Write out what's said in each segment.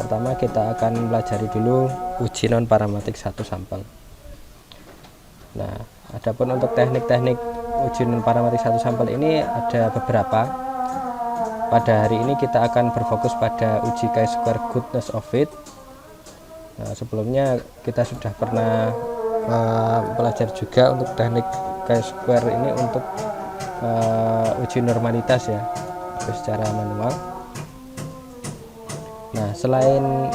Pertama kita akan pelajari dulu uji non paramatik satu sampel. Nah, adapun untuk teknik-teknik uji non paramatik satu sampel ini ada beberapa. Pada hari ini kita akan berfokus pada uji chi-square goodness of fit. Nah, sebelumnya kita sudah pernah belajar juga untuk teknik chi-square ini untuk uji normalitas ya, secara manual. Nah, selain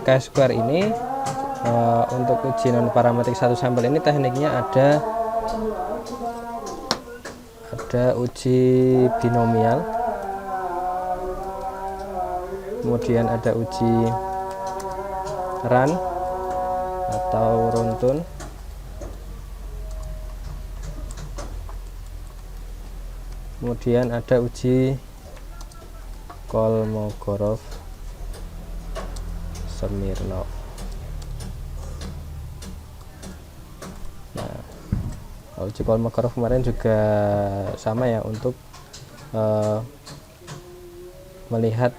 chi-square ini, untuk uji non paramatik satu sampel ini tekniknya ada uji binomial, kemudian ada uji run atau runtun, kemudian ada uji Kolmogorov-Smirnov. Nah, uji Kolmogorov kemarin juga sama ya, untuk melihat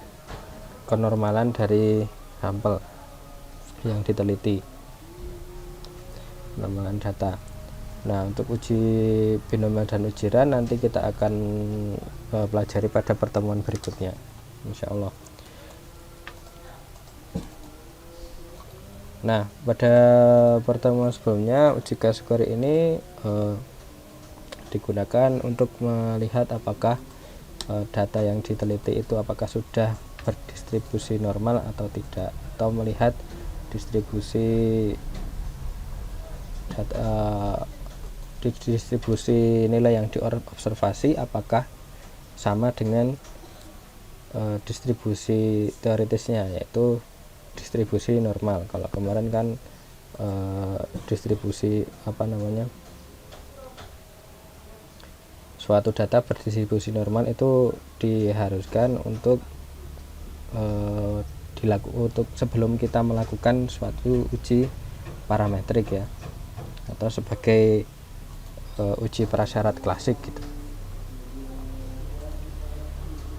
kenormalan dari sampel yang diteliti, kenormalan data. Nah, untuk uji binomial dan uji run nanti kita akan pelajari pada pertemuan berikutnya, insya Allah. Nah, pada pertemuan sebelumnya uji chi-square ini digunakan untuk melihat apakah data yang diteliti itu apakah sudah berdistribusi normal atau tidak, atau melihat distribusi nilai yang diobservasi apakah sama dengan distribusi teoritisnya, yaitu distribusi normal. Kalau kemarin kan distribusi suatu data berdistribusi normal itu diharuskan untuk untuk sebelum kita melakukan suatu uji parametrik ya, atau sebagai uji prasyarat klasik gitu.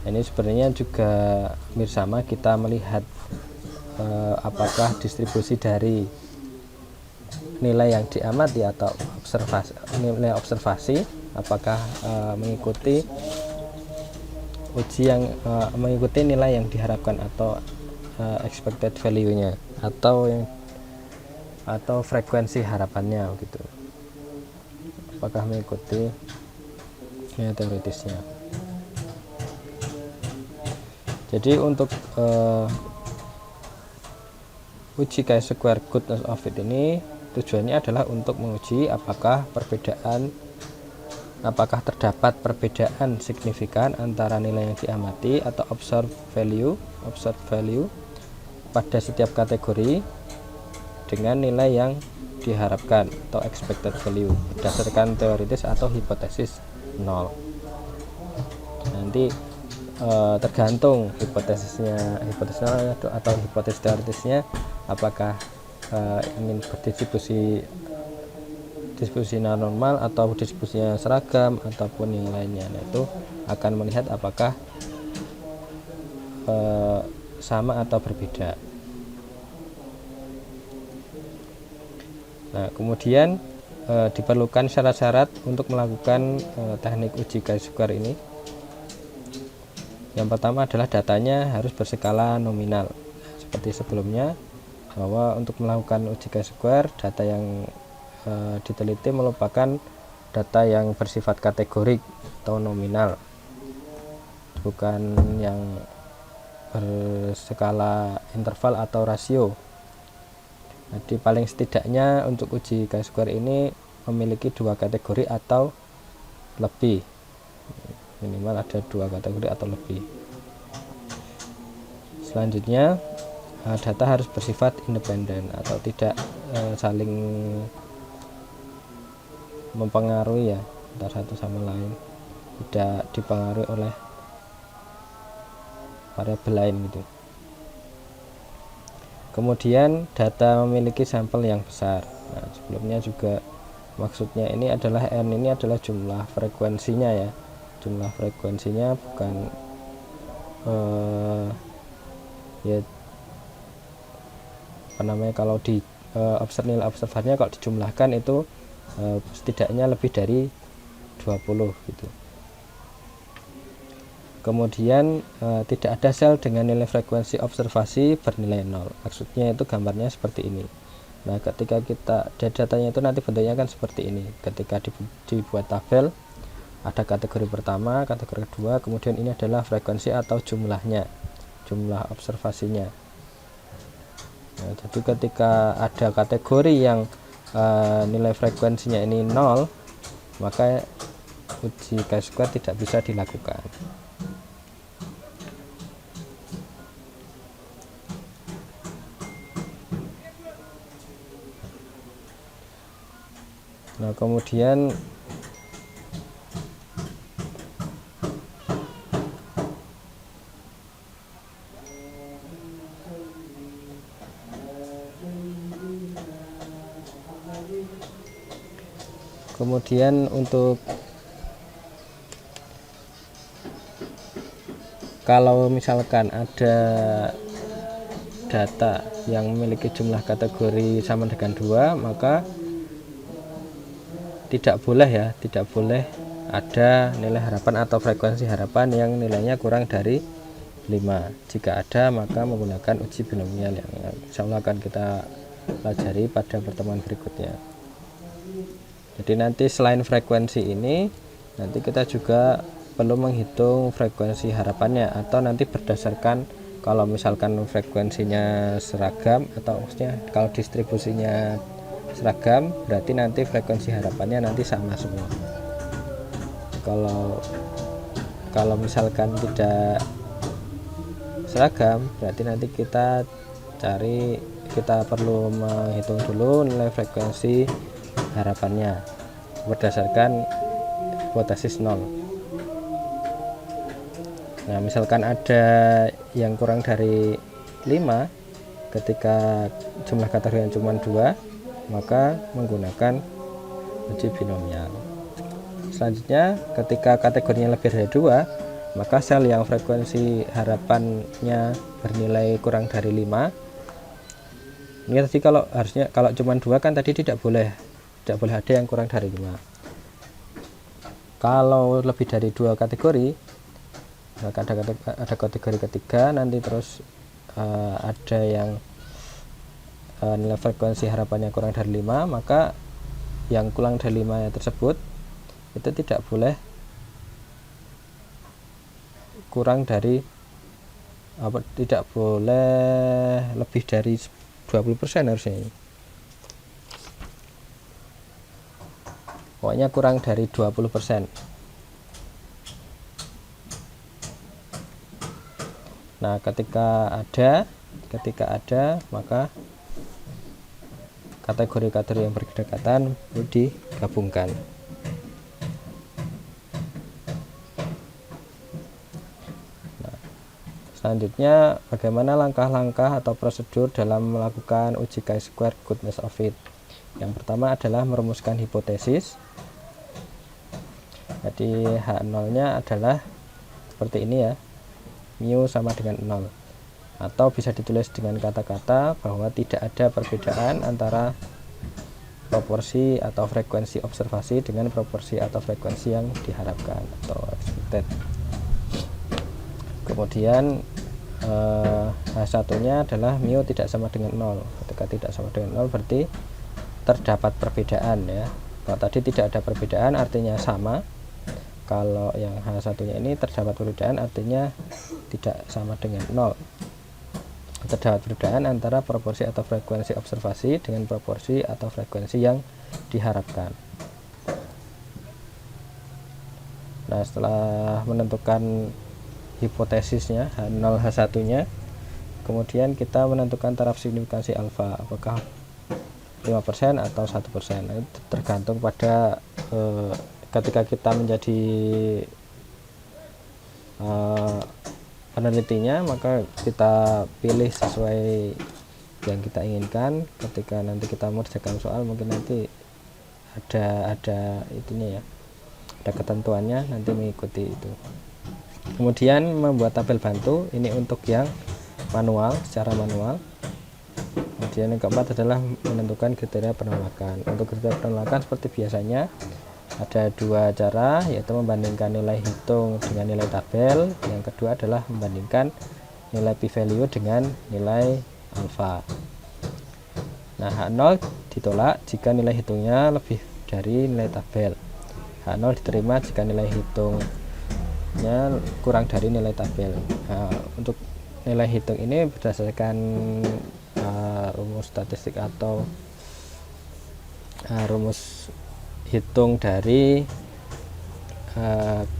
Ini sebenarnya juga hampir sama, kita melihat apakah distribusi dari nilai yang diamati atau nilai observasi apakah mengikuti uji yang mengikuti nilai yang diharapkan atau expected value-nya, atau frekuensi harapannya gitu, apakah mengikuti teoritisnya. Jadi untuk uji chi-square goodness of fit ini tujuannya adalah untuk menguji apakah terdapat perbedaan signifikan antara nilai yang diamati atau observed value pada setiap kategori dengan nilai yang diharapkan atau expected value berdasarkan teoritis atau hipotesis nol. Nanti tergantung hipotesisnya atau hipotesis teoritisnya, apakah ingin berdistribusi normal atau distribusinya seragam ataupun yang lainnya. Nah, itu akan melihat apakah sama atau berbeda. Nah, kemudian diperlukan syarat-syarat untuk melakukan teknik uji chi-square ini. Yang pertama adalah datanya harus berskala nominal. Seperti sebelumnya, bahwa untuk melakukan uji chi-square, data yang diteliti merupakan data yang bersifat kategorik atau nominal, bukan yang berskala interval atau rasio. Jadi paling setidaknya untuk uji chi-square ini memiliki dua kategori atau lebih, minimal ada dua kategori atau lebih. Selanjutnya, data harus bersifat independen atau tidak saling mempengaruhi ya antara satu sama lain, tidak dipengaruhi oleh variabel lain gitu. Kemudian data memiliki sampel yang besar. Nah, sebelumnya juga maksudnya ini adalah N ini adalah jumlah frekuensinya ya, jumlah frekuensinya bukan ya kalau di nilai observannya kalau dijumlahkan itu setidaknya lebih dari 20 gitu. Kemudian tidak ada sel dengan nilai frekuensi observasi bernilai 0. Maksudnya itu gambarnya seperti ini. Nah, ketika kita datanya itu nanti bentuknya kan seperti ini. Ketika dibuat tabel, ada kategori pertama, kategori kedua, kemudian ini adalah frekuensi atau jumlahnya, jumlah observasinya. Nah, jadi ketika ada kategori yang nilai frekuensinya ini 0, maka uji chi-square tidak bisa dilakukan. Nah, kemudian untuk kalau misalkan ada data yang memiliki jumlah kategori sama dengan 2, maka tidak boleh ada nilai harapan atau frekuensi harapan yang nilainya kurang dari 5. Jika ada, maka menggunakan uji binomial yang insya Allah akan kita pelajari pada pertemuan berikutnya. Jadi nanti selain frekuensi ini, nanti kita juga perlu menghitung frekuensi harapannya, atau nanti berdasarkan kalau misalkan frekuensinya seragam, atau maksudnya kalau distribusinya seragam, berarti nanti frekuensi harapannya nanti sama semua. Kalau misalkan tidak seragam, berarti nanti kita perlu menghitung dulu nilai frekuensi harapannya berdasarkan hipotesis 0. Nah, misalkan ada yang kurang dari 5, ketika jumlah kategori yang cuma 2, maka menggunakan uji binomial. Selanjutnya, ketika kategorinya lebih dari 2, maka sel yang frekuensi harapannya bernilai kurang dari 5, ini tadi kalau cuma 2 kan tadi tidak boleh ada yang kurang dari 5. Kalau lebih dari 2 kategori, maka ada kategori ketiga, nanti terus ada yang nilai frekuensi harapannya kurang dari 5, maka yang kurang dari 5 tersebut itu tidak boleh lebih dari 20% harusnya. Pokoknya kurang dari 20%. Nah, ketika ada maka kategori-kategori yang berdekatan perlu digabungkan. Nah, selanjutnya, bagaimana langkah-langkah atau prosedur dalam melakukan uji chi-square goodness of fit? Yang pertama adalah merumuskan hipotesis. Jadi H0-nya adalah seperti ini ya, mu sama dengan 0. Atau bisa ditulis dengan kata-kata bahwa tidak ada perbedaan antara proporsi atau frekuensi observasi dengan proporsi atau frekuensi yang diharapkan atau expected. Kemudian H1-nya adalah mu tidak sama dengan 0. Ketika tidak sama dengan 0 berarti terdapat perbedaan ya. Kalau tadi tidak ada perbedaan artinya sama. Kalau yang H1-nya ini terdapat perbedaan artinya tidak sama dengan 0. Terdapat perbedaan antara proporsi atau frekuensi observasi dengan proporsi atau frekuensi yang diharapkan. Nah, setelah menentukan hipotesisnya H0 H1-nya, kemudian kita menentukan taraf signifikansi alfa, apakah 5% atau 1%. Nah, itu tergantung pada ketika kita menjadi penelitinya, maka kita pilih sesuai yang kita inginkan. Ketika nanti kita mengerjakan soal, mungkin nanti ada itunya ya, ada ketentuannya, nanti mengikuti itu. Kemudian membuat tabel bantu, ini untuk yang manual, secara manual. Kemudian yang keempat adalah menentukan kriteria penolakan. Untuk kriteria penolakan seperti biasanya ada dua cara, yaitu membandingkan nilai hitung dengan nilai tabel. Yang kedua adalah membandingkan nilai p-value dengan nilai alfa. Nah, H0 ditolak jika nilai hitungnya lebih dari nilai tabel. H0 diterima jika nilai hitungnya kurang dari nilai tabel. Nah, untuk nilai hitung ini berdasarkan rumus statistik atau rumus hitung dari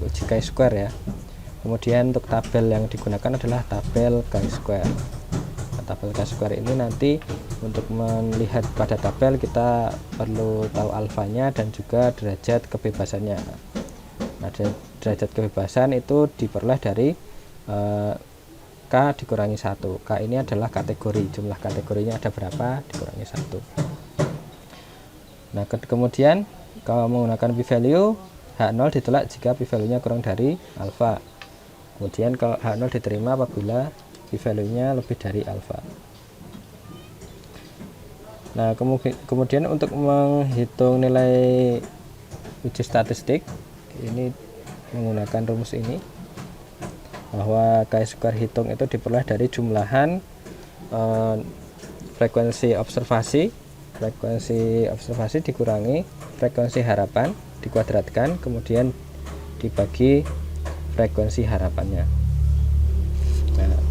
uji chi-square ya. Kemudian untuk tabel yang digunakan adalah tabel chi-square. Nah, tabel chi-square ini nanti untuk melihat pada tabel kita perlu tahu alfanya dan juga derajat kebebasannya. Nah, derajat kebebasan itu diperoleh dari K dikurangi 1. K ini adalah kategori, jumlah kategorinya ada berapa dikurangi 1. Nah, kemudian kalau menggunakan p-value, H0 ditolak jika p-value-nya kurang dari alfa. Kemudian kalau H0 diterima apabila p-value-nya lebih dari alfa. Nah, kemudian untuk menghitung nilai uji statistik ini menggunakan rumus ini, bahwa chi-square hitung itu diperoleh dari jumlahan frekuensi observasi dikurangi frekuensi harapan dikuadratkan, kemudian dibagi frekuensi harapannya. Nah,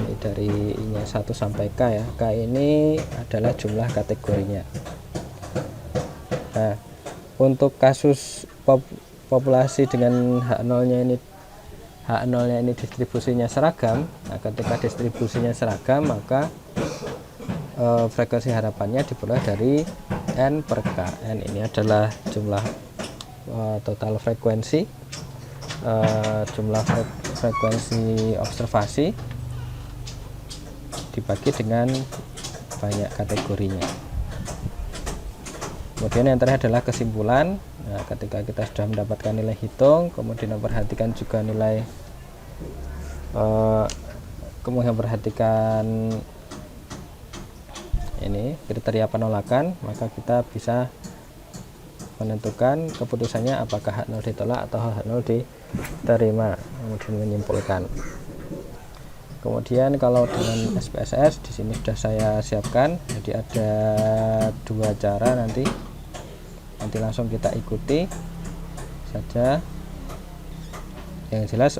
ini dari I-nya 1 sampai K ya. K ini adalah jumlah kategorinya. Nah, untuk kasus populasi dengan H0-nya ini distribusinya seragam. Nah, ketika distribusinya seragam, maka frekuensi harapannya diperoleh dari N per K. N ini adalah jumlah total frekuensi, jumlah frekuensi observasi dibagi dengan banyak kategorinya. Kemudian yang terakhir adalah kesimpulan. Nah, ketika kita sudah mendapatkan nilai hitung, kemudian memperhatikan juga nilai kemudian perhatikan ini kriteria penolakan, maka kita bisa menentukan keputusannya apakah H0 ditolak atau H0 diterima, kemudian menyimpulkan. Kemudian kalau dengan SPSS di sini sudah saya siapkan, jadi ada dua cara nanti langsung kita ikuti saja. Yang jelas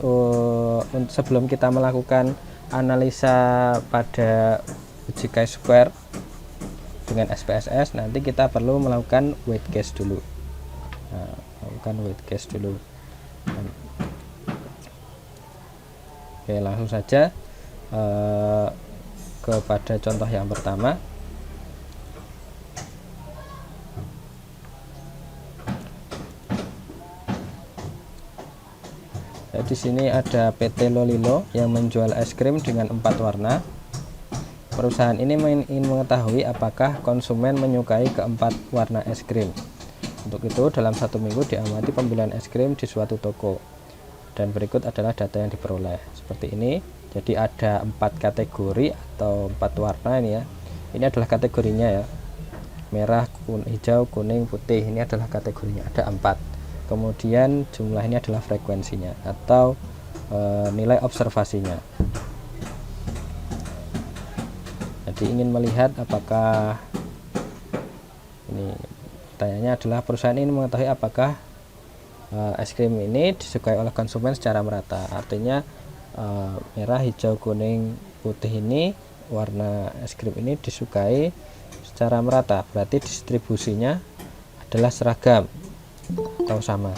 sebelum kita melakukan analisa pada uji chi-square dengan SPSS, nanti kita perlu melakukan weight case dulu. Nah, melakukan weight case dulu. Oke, langsung saja kepada contoh yang pertama. Di sini ada PT Lolilo yang menjual es krim dengan 4 warna. Perusahaan ini ingin mengetahui apakah konsumen menyukai keempat warna es krim. Untuk itu, dalam 1 minggu diamati pembelian es krim di suatu toko. Dan berikut adalah data yang diperoleh. Seperti ini. Jadi ada 4 kategori atau 4 warna ini ya. Ini adalah kategorinya ya. Merah, hijau, kuning, putih. Ini adalah kategorinya. Ada 4. Kemudian jumlah ini adalah frekuensinya atau nilai observasinya. Jadi ingin melihat apakah ini pertanyaannya adalah perusahaan ini mengetahui apakah es krim ini disukai oleh konsumen secara merata. Artinya merah, hijau, kuning, putih ini warna es krim ini disukai secara merata. Berarti distribusinya adalah seragam atau sama.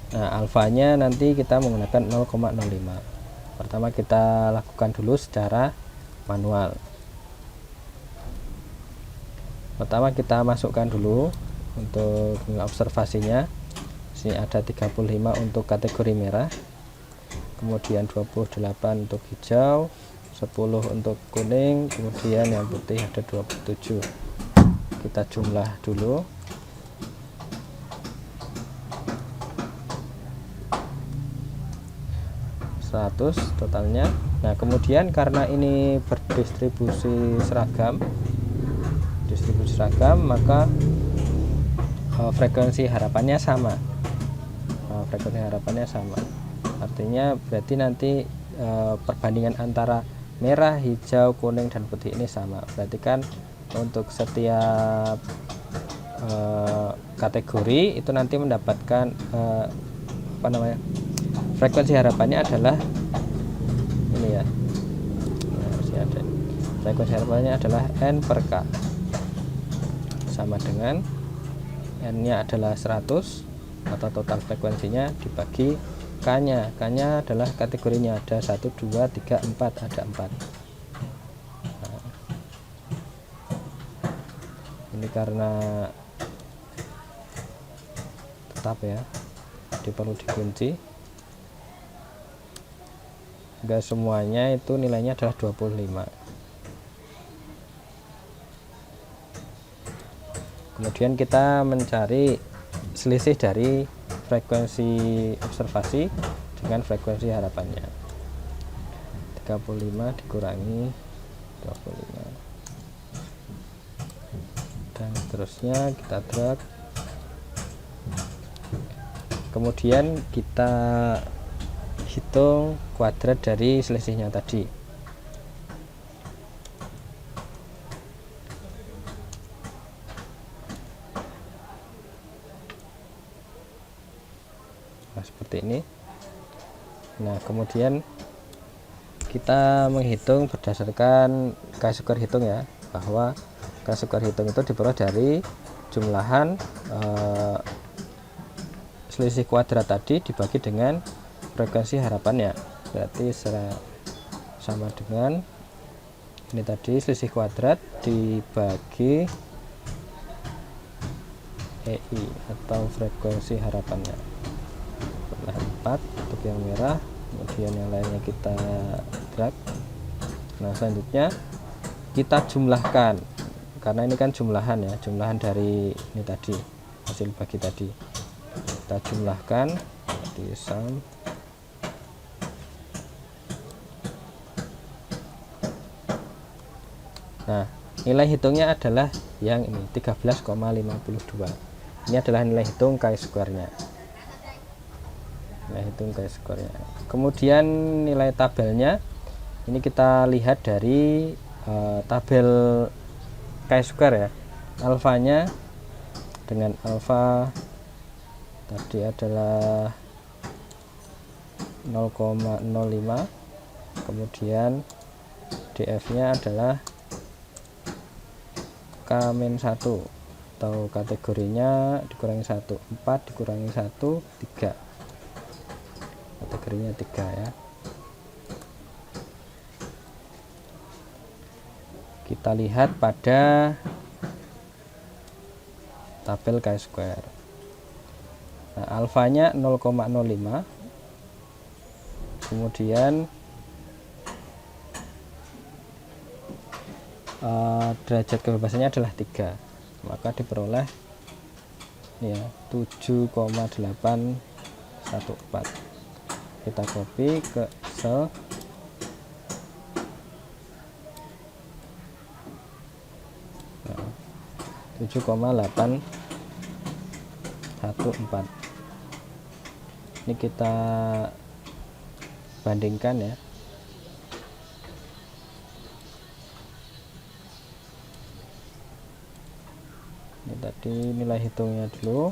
Nah, alfanya nanti kita menggunakan 0,05. Pertama kita lakukan dulu secara manual. Pertama kita masukkan dulu untuk observasinya. Sini ada 35 untuk kategori merah, kemudian 28 untuk hijau, 10 untuk kuning, kemudian yang putih ada 27. Kita jumlah dulu. 100 totalnya. Nah kemudian karena ini berdistribusi seragam, maka frekuensi harapannya sama. Artinya berarti nanti perbandingan antara merah, hijau, kuning, dan putih ini sama. Berarti kan untuk setiap kategori itu nanti mendapatkan frekuensi harapannya adalah ini ya. Frekuensi harapannya adalah N per K, sama dengan N nya adalah 100 atau total frekuensinya dibagi K nya. K nya adalah kategorinya, ada 1, 2, 3, 4, ada 4. Nah, ini karena tetap ya, jadi perlu dikunci. Enggak semuanya itu nilainya adalah 25. Kemudian kita mencari selisih dari frekuensi observasi dengan frekuensi harapannya. 35 dikurangi 25 dan seterusnya, kita drag. Kemudian kita hitung kuadrat dari selisihnya tadi. Nah seperti ini. Nah kemudian kita menghitung berdasarkan chi-square hitung ya, bahwa chi-square hitung itu diperoleh dari jumlahan selisih kuadrat tadi dibagi dengan frekuensi harapannya. Berarti sama dengan ini tadi, selisih kuadrat dibagi EI atau frekuensi harapannya. 4 untuk yang merah, kemudian yang lainnya kita drag. Nah selanjutnya kita jumlahkan, karena ini kan jumlahan ya, jumlahan dari ini tadi, hasil bagi tadi kita jumlahkan di sum. Nah nilai hitungnya adalah yang ini 13,52. Ini adalah nilai hitung chi-square nya. Kemudian nilai tabelnya ini kita lihat dari tabel chi-square ya. Alfanya dengan alfa tadi adalah 0,05, kemudian df nya adalah K-1 atau kategorinya dikurangi 1, 4 dikurangi 1, 3, kategorinya 3 ya. Kita lihat pada tabel chi-square. Nah, alfanya 0,05, kemudian derajat kebebasannya adalah 3, maka diperoleh ya 7,814. Kita copy ke Excel. Nah, 7,814. Ini kita bandingkan ya. Ini tadi nilai hitungnya dulu.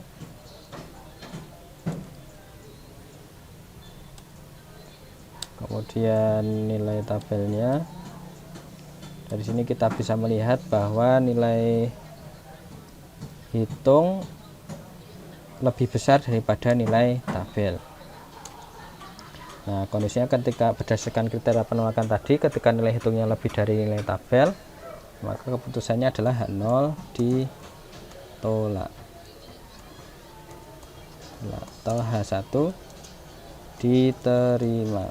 Kemudian nilai tabelnya. Dari sini kita bisa melihat bahwa nilai hitung lebih besar daripada nilai tabel. Nah, kondisinya ketika berdasarkan kriteria penolakan tadi, ketika nilai hitungnya lebih dari nilai tabel, maka keputusannya adalah H0 ditolak atau H1 diterima.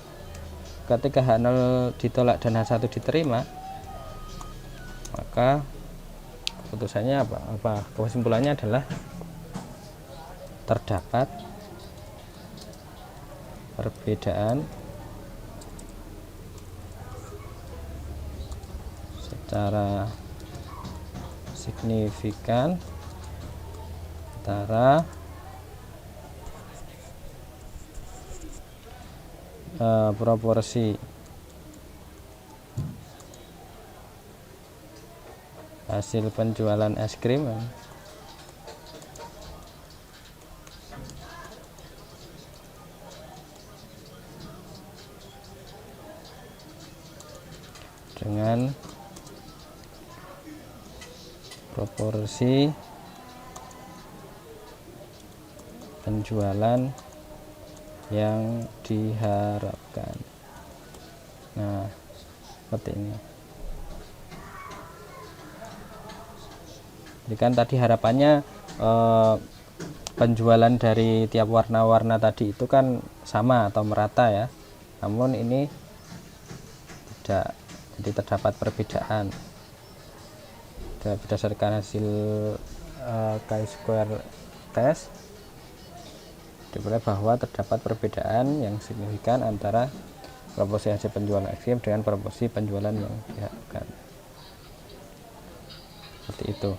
Ketika H0 ditolak dan H1 diterima, maka keputusannya apa? Kesimpulannya adalah terdapat perbedaan secara signifikan antara proporsi hasil penjualan es krim dengan proporsi penjualan yang diharapkan. Nah, seperti ini. Jadi kan tadi harapannya penjualan dari tiap warna-warna tadi itu kan sama atau merata ya. Namun ini tidak, jadi terdapat perbedaan. Berdasarkan hasil chi-square test diperoleh bahwa terdapat perbedaan yang signifikan antara proporsi hasil penjualan es krim dengan proporsi penjualan yang diharapkan. Seperti itu.